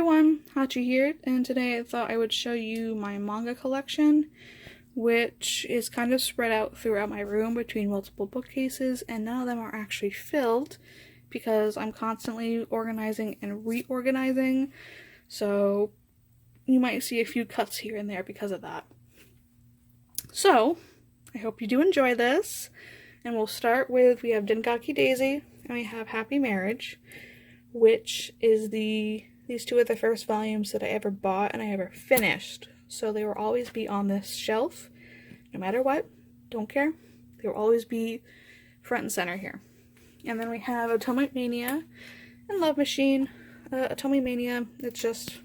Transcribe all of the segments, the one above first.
everyone, Hachi here, and today I thought I would show you my manga collection, which is kind of spread out throughout my room between multiple bookcases, and none of them are actually filled because I'm constantly organizing and reorganizing, so you might see a few cuts here and there because of that. So, I hope you do enjoy this, and we'll start with, we have Dengaki Daisy, and we have Happy Marriage, which is these two are the first volumes that I ever bought and I ever finished. So they will always be on this shelf, no matter what, don't care. They will always be front and center here. And then we have Atomic Mania and Love Machine. Atomic Mania, it's just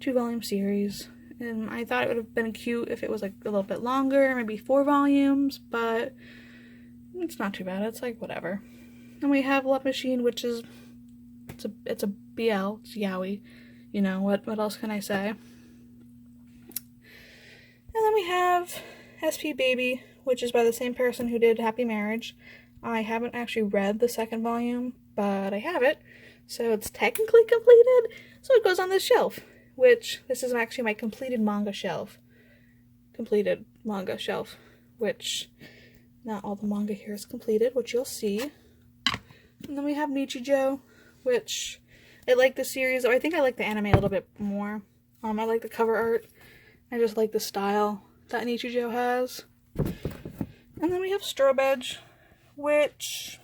2-volume series. And I thought it would have been cute if it was like a little bit longer, maybe 4 volumes, but it's not too bad. It's like whatever. And we have Love Machine, which is it's a BL, it's yaoi. You know, what else can I say? And then we have SP Baby, which is by the same person who did Happy Marriage. I haven't actually read the second volume, but I have it. So it's technically completed, so it goes on this shelf, which this is actually my completed manga shelf. Which not all the manga here is completed, which you'll see. And then we have Nichijou, which I like the series, or I think I like the anime a little bit more. I like the cover art. I just like the style that Nichijou has. And then we have Strobe Edge, which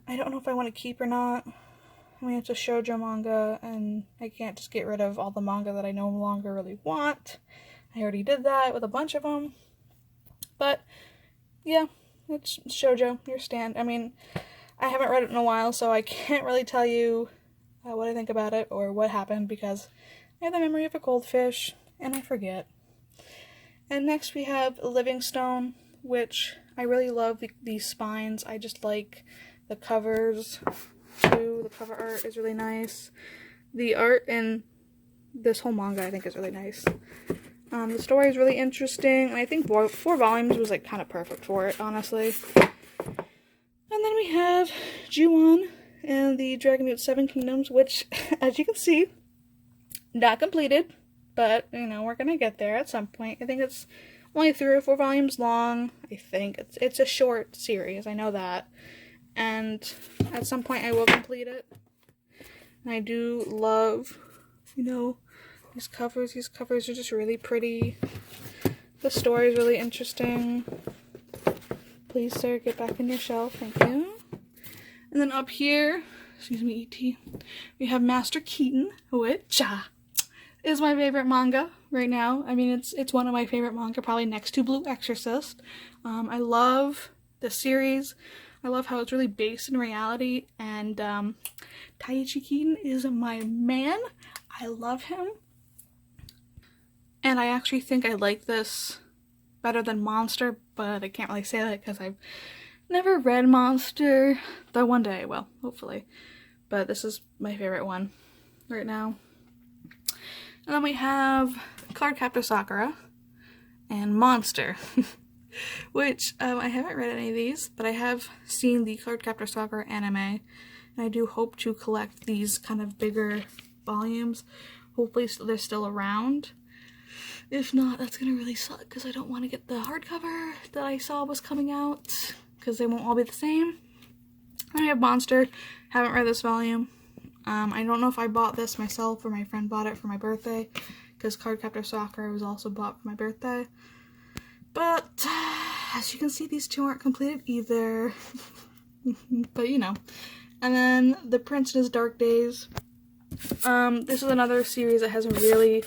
I don't know if I want to keep or not. I mean, it's a shoujo manga, and I can't just get rid of all the manga that I no longer really want. I already did that with a bunch of them. But, yeah, it's shoujo, your stand. I mean, I haven't read it in a while, so I can't really tell you what I think about it or what happened because I have the memory of a goldfish and I forget. And next we have Livingstone, which I really love these spines. I just like the covers too. The cover art is really nice. The art in this whole manga I think is really nice. The story is really interesting, and I think 4 volumes was like kind of perfect for it, honestly. And then we have Ju-On and the Dragon Boat 7 Kingdoms, which, as you can see, not completed, but, you know, we're gonna get there at some point. I think it's only 3 or 4 volumes long. I think it's a short series, I know that. And at some point I will complete it. And I do love, you know, these covers. These covers are just really pretty. The story is really interesting. Please, sir, get back in your shelf. Thank you. And then up here, excuse me, E.T., we have Master Keaton, which is my favorite manga right now. I mean, it's one of my favorite manga, probably next to Blue Exorcist. I love the series. I love how it's really based in reality, and Taichi Keaton is my man. I love him. And I actually think I like this better than Monster, but I can't really say that because I've never read Monster, though one day I will, hopefully. But this is my favorite one right now. And then we have Cardcaptor Sakura and Monster, which I haven't read any of these, but I have seen the Cardcaptor Sakura anime, and I do hope to collect these kind of bigger volumes. Hopefully they're still around. If not, that's gonna really suck because I don't want to get the hardcover that I saw was coming out because they won't all be the same. I have Monster. Haven't read this volume. I don't know if I bought this myself or my friend bought it for my birthday because Cardcaptor Sakura was also bought for my birthday. But as you can see, these two aren't completed either. But you know. And then The Prince in His Dark Days. This is another series that has a really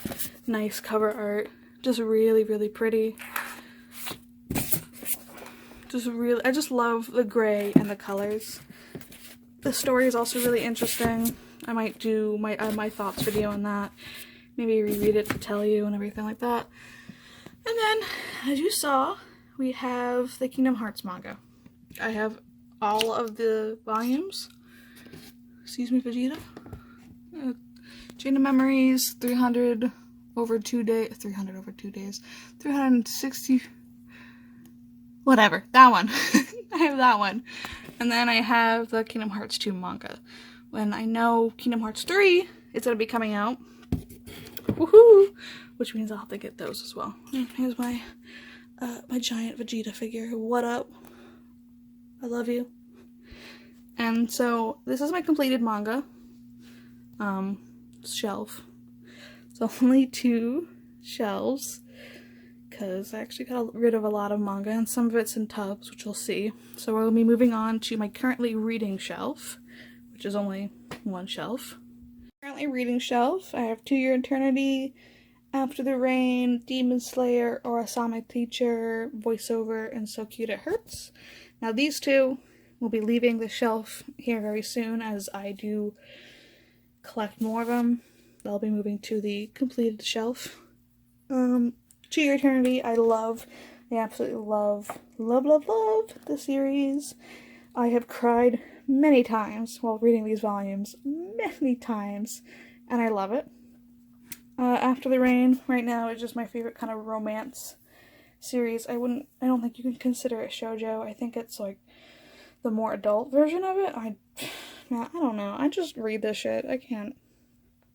nice cover art. Just really, really pretty. I just love the gray and the colors. The story is also really interesting. I might do my thoughts video on that. Maybe reread it to tell you and everything like that. And then, as you saw, we have the Kingdom Hearts manga. I have all of the volumes. Excuse me, Vegeta. Chain of Memories, 300 over 2 days, 360, whatever, that one. I have that one. And then I have the Kingdom Hearts 2 manga. When I know Kingdom Hearts 3 it's gonna be coming out. Woohoo! Which means I'll have to get those as well. Here's my my giant Vegeta figure. What up? I love you. And so this is my completed manga shelf. So only 2 shelves, because I actually got rid of a lot of manga, and some of it's in tubs, which you'll see. So we'll be moving on to my currently reading shelf, which is only 1 shelf. Currently reading shelf, I have To Your Eternity, After the Rain, Demon Slayer, Orasama Teacher, Voiceover, and So Cute It Hurts. Now these 2 will be leaving the shelf here very soon, as I do collect more of them. They'll be moving to the completed shelf. To Your Eternity, I absolutely love the series. I have cried many times while reading these volumes, many times, and I love it. After the Rain, right now, is just my favorite kind of romance series. I don't think you can consider it shoujo. I think it's like the more adult version of it. I don't know. I just read this shit. I can't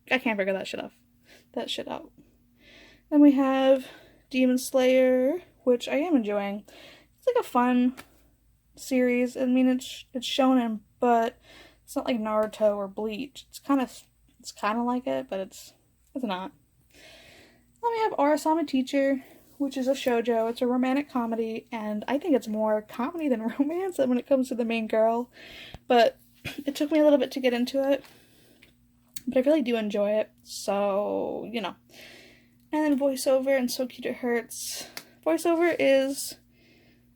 figure that shit out. Then we have Demon Slayer, which I am enjoying. It's like a fun series. I mean, it's shonen, but it's not like Naruto or Bleach. It's kind of like it, but it's not. Then we have Orasama Teacher, which is a shoujo. It's a romantic comedy, and I think it's more comedy than romance when it comes to the main girl. But it took me a little bit to get into it, but I really do enjoy it, so, you know. And then Voiceover and So Cute It Hurts. Voiceover is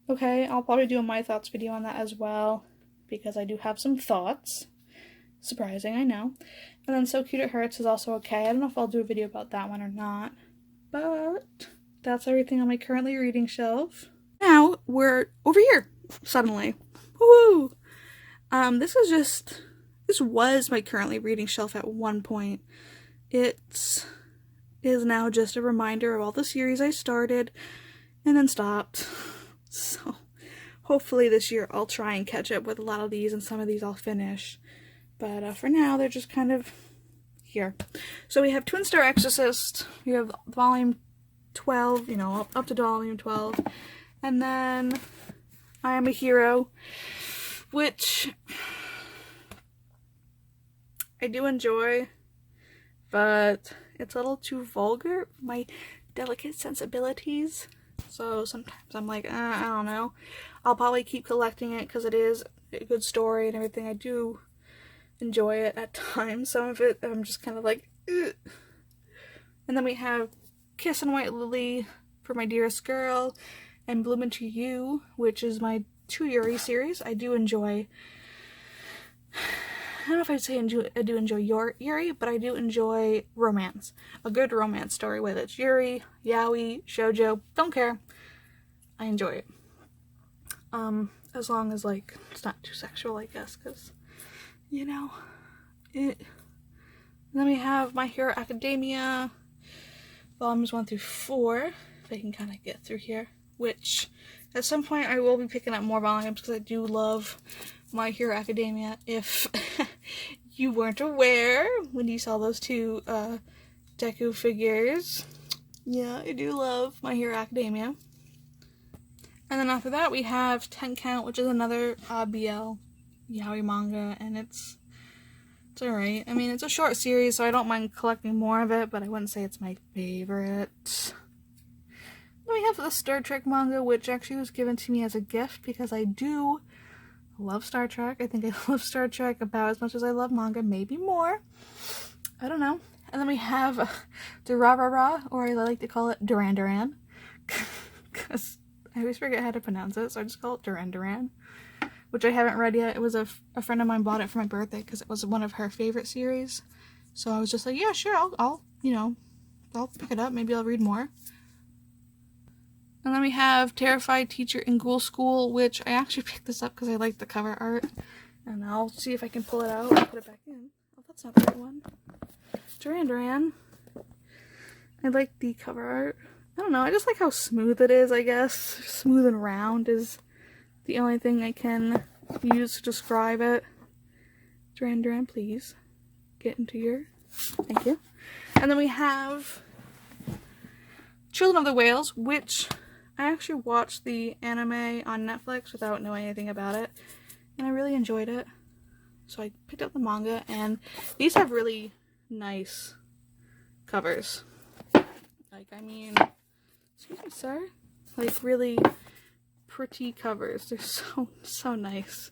okay. I'll probably do a My Thoughts video on that as well, because I do have some thoughts. Surprising, I know. And then So Cute It Hurts is also okay. I don't know if I'll do a video about that one or not, but that's everything on my currently reading shelf. Now we're over here, suddenly. Woo! This was my currently reading shelf at one point. It is now just a reminder of all the series I started and then stopped. So hopefully this year I'll try and catch up with a lot of these, and some of these I'll finish. But for now, they're just kind of here. So we have Twin Star Exorcist. We have volume 12, you know, up to volume 12. And then I Am a Hero, which I do enjoy, but it's a little too vulgar for my delicate sensibilities. So sometimes I'm like, I don't know. I'll probably keep collecting it because it is a good story and everything. I do enjoy it at times. Some of it I'm just kind of like, ugh. And then we have Kiss and White Lily, For My Dearest Girl, and Bloom Into You, which is my 2 Yuri series. I do enjoy, I don't know if I'd say I do enjoy Yuri, but I do enjoy romance. A good romance story, whether it's Yuri, yaoi, shoujo, don't care. I enjoy it. As long as, like, it's not too sexual, I guess, because, you know, it. Then we have My Hero Academia, volumes 1 through 4, if I can kind of get through here, which at some point I will be picking up more volumes because I do love My Hero Academia. If you weren't aware when you saw those 2 Deku figures, yeah, I do love My Hero Academia. And then after that we have 10 Count, which is another BL yaoi manga, and it's alright. I mean, it's a short series, so I don't mind collecting more of it, but I wouldn't say it's my favorite. Then we have the Star Trek manga, which actually was given to me as a gift because I do love Star Trek. I think I love Star Trek about as much as I love manga, maybe more. I don't know. And then we have Durarara, or I like to call it Duran Duran, because I always forget how to pronounce it, so I just call it Duran Duran, which I haven't read yet. It was a friend of mine bought it for my birthday because it was one of her favorite series. So I was just like, yeah, sure, I'll pick it up. Maybe I'll read more. And then we have Terrified Teacher in Ghoul School, which I actually picked this up because I like the cover art. And I'll see if I can pull it out and put it back in. Oh, that's not the right one. Duran Duran. I like the cover art. I don't know, I just like how smooth it is, I guess. Smooth and round is the only thing I can use to describe it. Duran Duran, please get into your Thank you. And then we have Children of the Whales, which I actually watched the anime on Netflix without knowing anything about it, and I really enjoyed it. So I picked up the manga, and these have really nice covers. Like, I mean, excuse me, sir? Like, really pretty covers. They're so nice.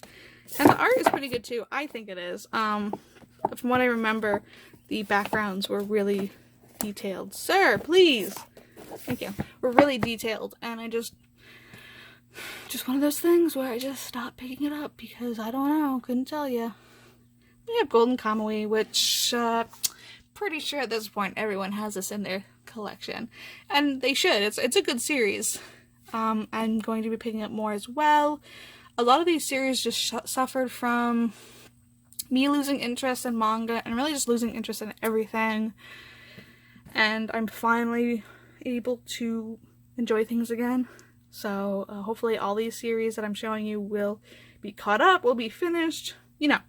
And the art is pretty good too. I think it is. From what I remember, the backgrounds were really detailed. Sir, please! Thank you. We're really detailed, and I just one of those things where I just stopped picking it up because I don't know, couldn't tell you. We have Golden Kamui, which pretty sure at this point everyone has this in their collection, and they should. It's a good series. I'm going to be picking up more as well. A lot of these series just suffered from me losing interest in manga and really just losing interest in everything, and I'm finally able to enjoy things again. So hopefully all these series that I'm showing you will be caught up, will be finished, you know,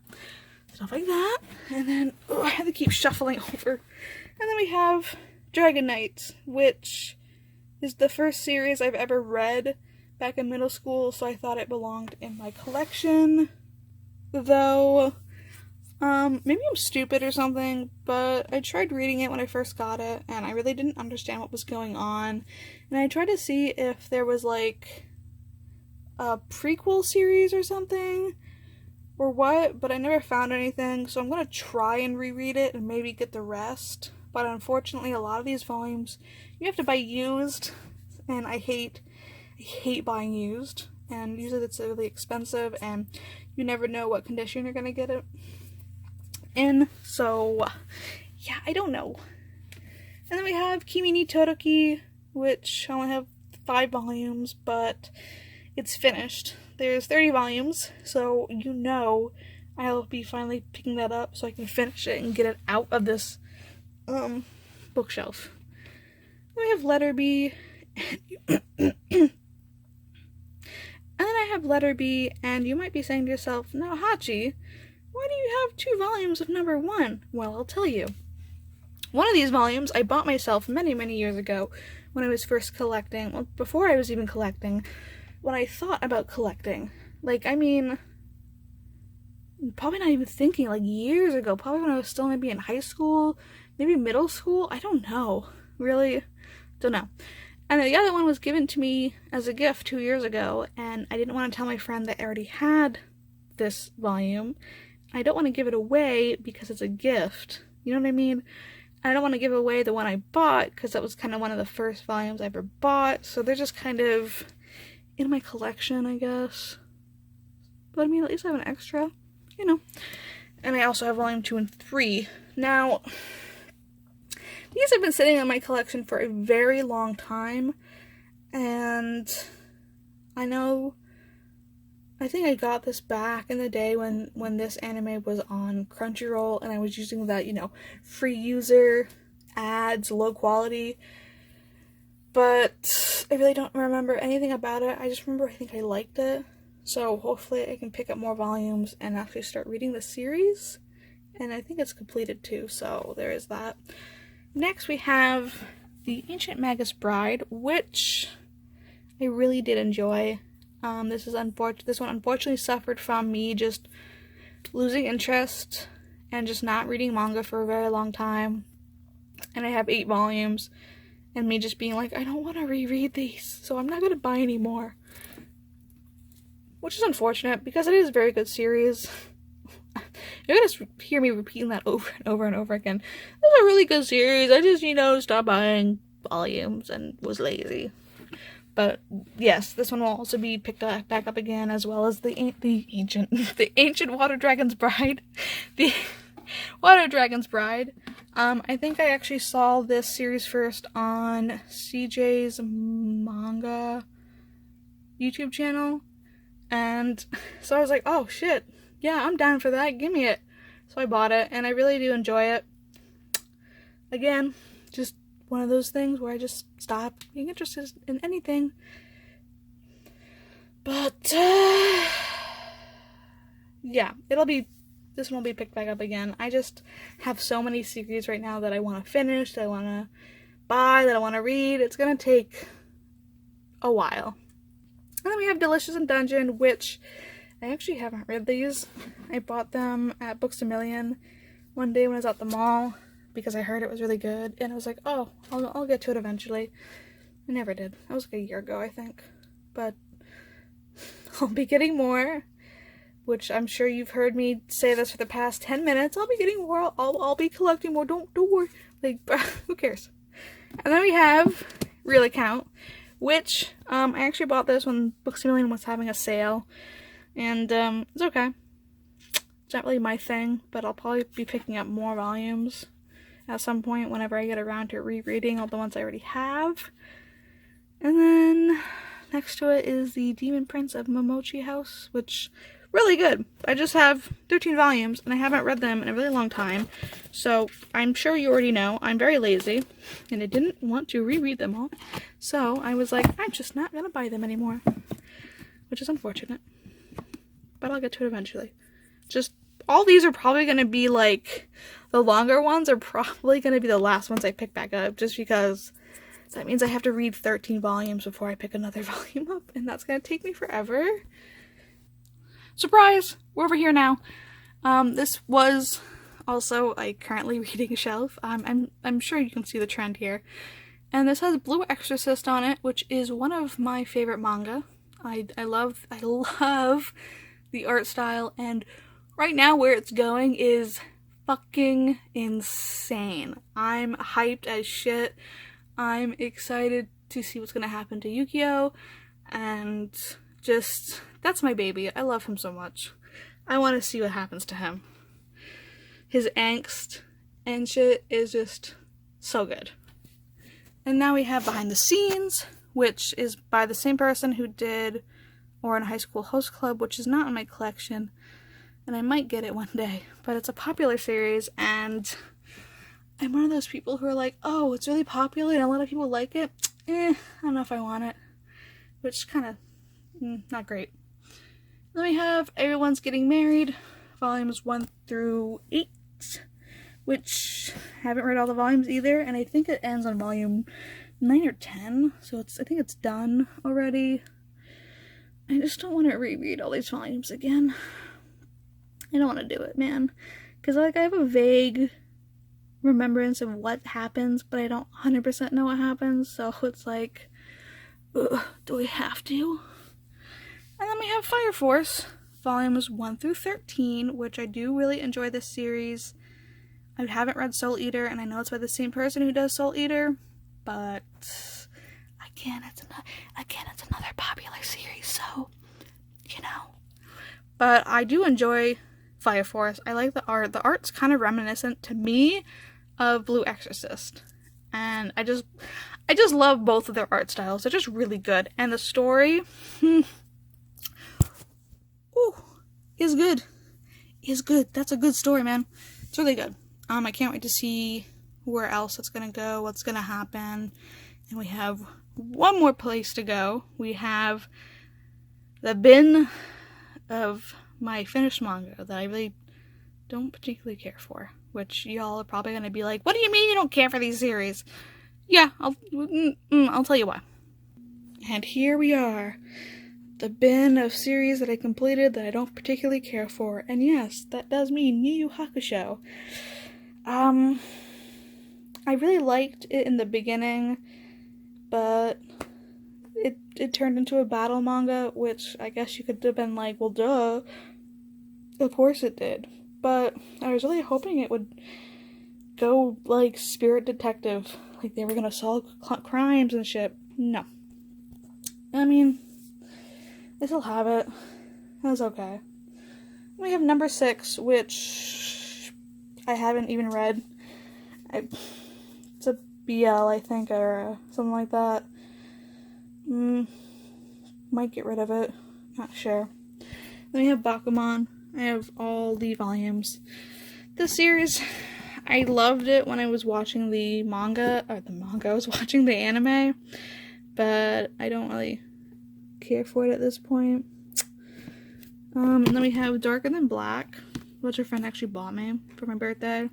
stuff like that. And then I have to keep shuffling over. And then we have Dragon Knight, which is the first series I've ever read back in middle school, so I thought it belonged in my collection. Though maybe I'm stupid or something, but I tried reading it when I first got it, and I really didn't understand what was going on. And I tried to see if there was, like, a prequel series or something, or what, but I never found anything, so I'm gonna try and reread it and maybe get the rest. But unfortunately, a lot of these volumes, you have to buy used, and I hate buying used, and usually it's really expensive, and you never know what condition you're gonna get it in, so yeah, I don't know. And then we have Kimi ni Todoroki, which I only have 5 volumes, but it's finished. There's 30 volumes, so you know I'll be finally picking that up so I can finish it and get it out of this bookshelf. Then we have Letter B, and then I have Letter B, and you might be saying to yourself, now Hachi, why do you have 2 volumes of number 1? Well, I'll tell you. One of these volumes I bought myself many, many years ago when I was first collecting. Well, before I was even collecting, when I thought about collecting. Like, I mean, probably not even thinking, like, years ago. Probably when I was still maybe in high school, maybe middle school. I don't know. Really? Don't know. And the other one was given to me as a gift 2 years ago, and I didn't want to tell my friend that I already had this volume. I don't want to give it away because it's a gift. You know what I mean? I don't want to give away the one I bought because that was kind of one of the first volumes I ever bought. So they're just kind of in my collection, I guess. But I mean, at least I have an extra, you know. And I also have volume 2 and 3. Now, these have been sitting in my collection for a very long time. And I think I got this back in the day when this anime was on Crunchyroll, and I was using that, you know, free user, ads, low quality. But I really don't remember anything about it. I just remember I think I liked it. So hopefully I can pick up more volumes and actually start reading the series. And I think it's completed too, so there is that. Next we have The Ancient Magus Bride, which I really did enjoy. This one unfortunately suffered from me just losing interest and just not reading manga for a very long time. And I have 8 volumes, and me just being like, I don't want to reread these, so I'm not going to buy any more. Which is unfortunate, because it is a very good series. You're going to hear me repeating that over and over and over again. It's a really good series. I just, stopped buying volumes and was lazy. But yes, this one will also be picked back up again, as well as the ancient Water Dragon's Bride. The Water Dragon's Bride. I think I actually saw this series first on CJ's Manga YouTube channel. And so I was like, oh shit, yeah, I'm down for that, give me it. So I bought it, and I really do enjoy it. Again, just one of those things where I just stopped being interested in anything. But, yeah, it'll be this one will be picked back up again. I just have so many series right now that I want to finish, that I want to buy, that I want to read. It's going to take a while. And then we have Delicious in Dungeon, which I actually haven't read these. I bought them at Books A Million one day when I was at the mall because I heard it was really good. And I was like, oh, I'll get to it eventually. I never did. That was like a year ago, I think. But I'll be getting more, which I'm sure you've heard me say this for the past 10 minutes. I'll be getting more. I'll be collecting more. Don't worry. Like, who cares? And then we have Real Account, which I actually bought this when Books A Million was having a sale. And it's okay. It's not really my thing, but I'll probably be picking up more volumes at some point whenever I get around to rereading all the ones I already have. And then next to it is the Demon Prince of Momochi House, which really good. I just have 13 volumes and I haven't read them in a really long time. So I'm sure you already know I'm very lazy and I didn't want to reread them all. So I was like, I'm just not going to buy them anymore, which is unfortunate. But I'll get to it eventually. Just, all these are probably going to be like, the longer ones are probably going to be the last ones I pick back up, just because that means I have to read 13 volumes before I pick another volume up, and that's going to take me forever. Surprise! We're over here now. This was also a currently reading shelf. I'm sure you can see the trend here. And this has Blue Exorcist on it, which is one of my favorite manga. I love the art style, and right now where it's going is fucking insane. I'm hyped as shit. I'm excited to see what's gonna happen to Yukio, and just, that's my baby. I love him so much. I want to see what happens to him. His angst and shit is just so good. And now we have Behind the Scenes, which is by the same person who did Ouran High School Host Club, which is not in my collection, and I might get it one day, but it's a popular series, and I'm one of those people who are like, oh, it's really popular and a lot of people like it. I don't know if I want it, which is kind of not great. Then we have Everyone's Getting Married, volumes 1 through 8, which I haven't read all the volumes either, and I think it ends on volume 9 or 10, so I think it's done already. I just don't want to reread all these volumes again. I don't want to do it, man. Because, like, I have a vague remembrance of what happens, but I don't 100% know what happens, so it's like, ugh, do we have to? And then we have Fire Force, volumes 1 through 13, which I do really enjoy this series. I haven't read Soul Eater, and I know it's by the same person who does Soul Eater, but again, it's another popular series, so, you know. But I do enjoy Fire Force. I like the art. The art's kind of reminiscent to me of Blue Exorcist. And I just love both of their art styles. They're just really good. And the story, is good. Is good. That's a good story, man. It's really good. I can't wait to see where else it's gonna go, what's gonna happen. And we have one more place to go. We have the bin of my finished manga that I really don't particularly care for, which y'all are probably going to be like, what do you mean you don't care for these series? Yeah, I'll tell you why. And here we are, the bin of series that I completed that I don't particularly care for, and yes, that does mean Yu Yu Hakusho. I really liked it in the beginning, but it turned into a battle manga, which I guess you could have been like, well, duh. Of course it did. But I was really hoping it would go, like, Spirit Detective. Like, they were gonna solve crimes and shit. No. I mean, I still have it. That's okay. We have number 6, which I haven't even read. It's a BL, I think, or something like that. Might get rid of it. Not sure. Then we have Bakuman. I have all the volumes. This series, I loved it when I was watching the manga. I was watching the anime. But I don't really care for it at this point. And then we have Darker Than Black, which a friend actually bought me for my birthday.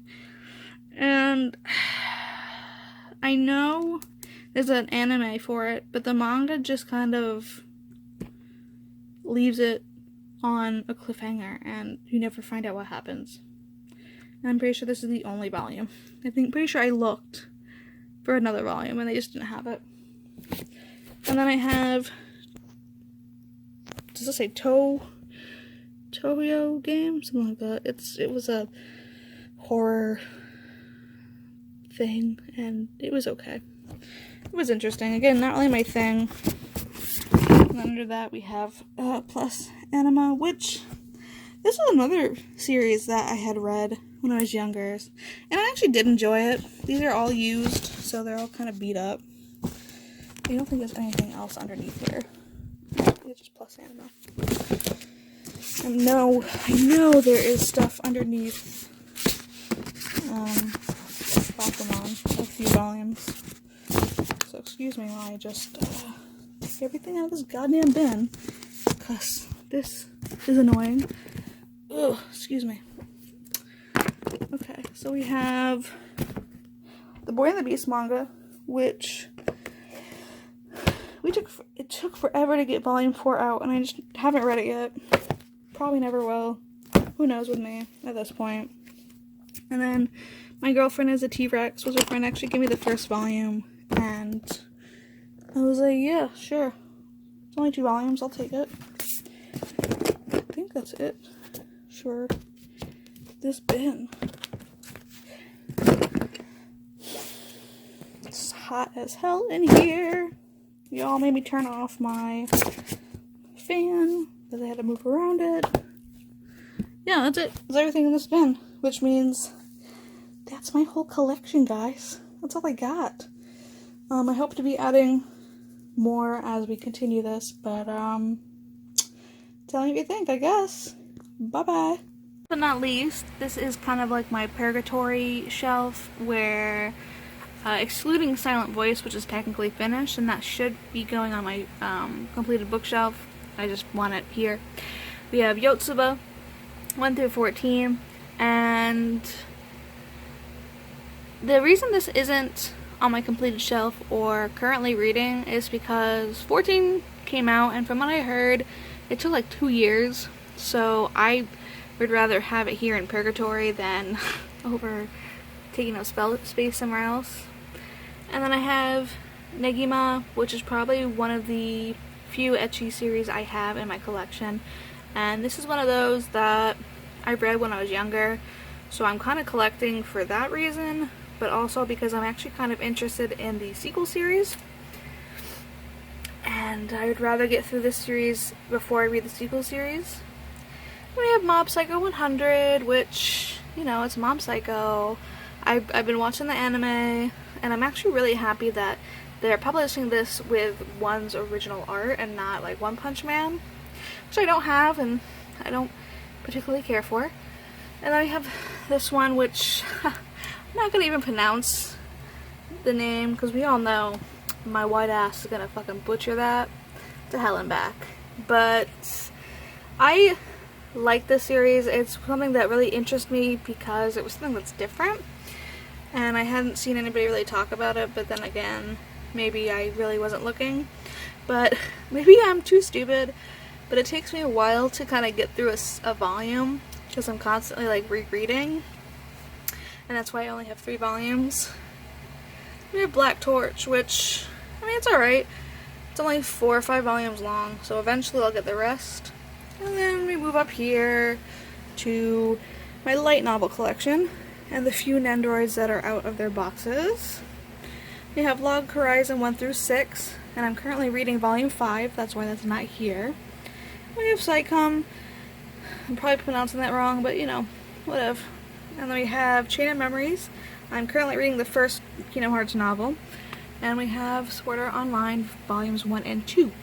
And I know there's an anime for it, but the manga just kind of leaves it on a cliffhanger, and you never find out what happens. And I'm pretty sure this is the only volume. Pretty sure I looked for another volume, and they just didn't have it. And then I have, does it say Toyo game? Something like that. It was a horror thing, and it was okay. It was interesting. Again, not really my thing. And under that we have Plus Anima, which this was another series that I had read when I was younger, and I actually did enjoy it. These are all used, so they're all kind of beat up. I don't think there's anything else underneath here. It's just Plus Anima. I know there is stuff underneath Pokemon, a few volumes. So excuse me while I just take everything out of this goddamn bin, because this is annoying. Ugh, excuse me. Okay, so we have the Boy and the Beast manga, which it took forever to get volume 4 out, and I just haven't read it yet. Probably never will. Who knows with me at this point. And then My Girlfriend is a T-Rex was her friend actually gave me the first volume, and I was like, yeah, sure. It's only 2 volumes, I'll take it. I think that's it. Sure. This bin. It's hot as hell in here. Y'all made me turn off my fan because I had to move around it. Yeah, that's it. That's everything in this bin, which means that's my whole collection, guys. That's all I got. I hope to be adding more as we continue this, but tell me what you think, I guess. Bye-bye. But not least, this is kind of like my purgatory shelf where, excluding Silent Voice, which is technically finished, and that should be going on my completed bookshelf. I just want it here. We have Yotsuba 1 through 14, and the reason this isn't on my completed shelf or currently reading is because 14 came out, and from what I heard, it took like 2 years, so I would rather have it here in Purgatory than over taking up space somewhere else. And then I have Negima, which is probably one of the few ecchi series I have in my collection, and this is one of those that I read when I was younger, so I'm kind of collecting for that reason, but also because I'm actually kind of interested in the sequel series, and I would rather get through this series before I read the sequel series. We have Mob Psycho 100, which, you know, it's Mob Psycho. I've been watching the anime, and I'm actually really happy that they're publishing this with One's original art and not like One Punch Man, which I don't have and I don't particularly care for. And then we have this one, which I'm not gonna even pronounce the name because we all know my white ass is gonna fucking butcher that to hell and back. But I like this series. It's something that really interests me because it was something that's different, and I hadn't seen anybody really talk about it, but then again, maybe I really wasn't looking, but maybe I'm too stupid, but it takes me a while to kind of get through a volume because I'm constantly like rereading, and that's why I only have 3 volumes. We have Black Torch, which, I mean, it's alright. It's only 4 or 5 volumes long, so eventually I'll get the rest. And then we move up here to my light novel collection and the few Nendoroids that are out of their boxes. We have Log Horizon 1 through 6, and I'm currently reading volume 5, that's why that's not here. We have Psychom, I'm probably pronouncing that wrong, but you know, whatever. And then we have Chain of Memories, I'm currently reading the first Kingdom Hearts novel. And we have Sword Art Online volumes 1 and 2.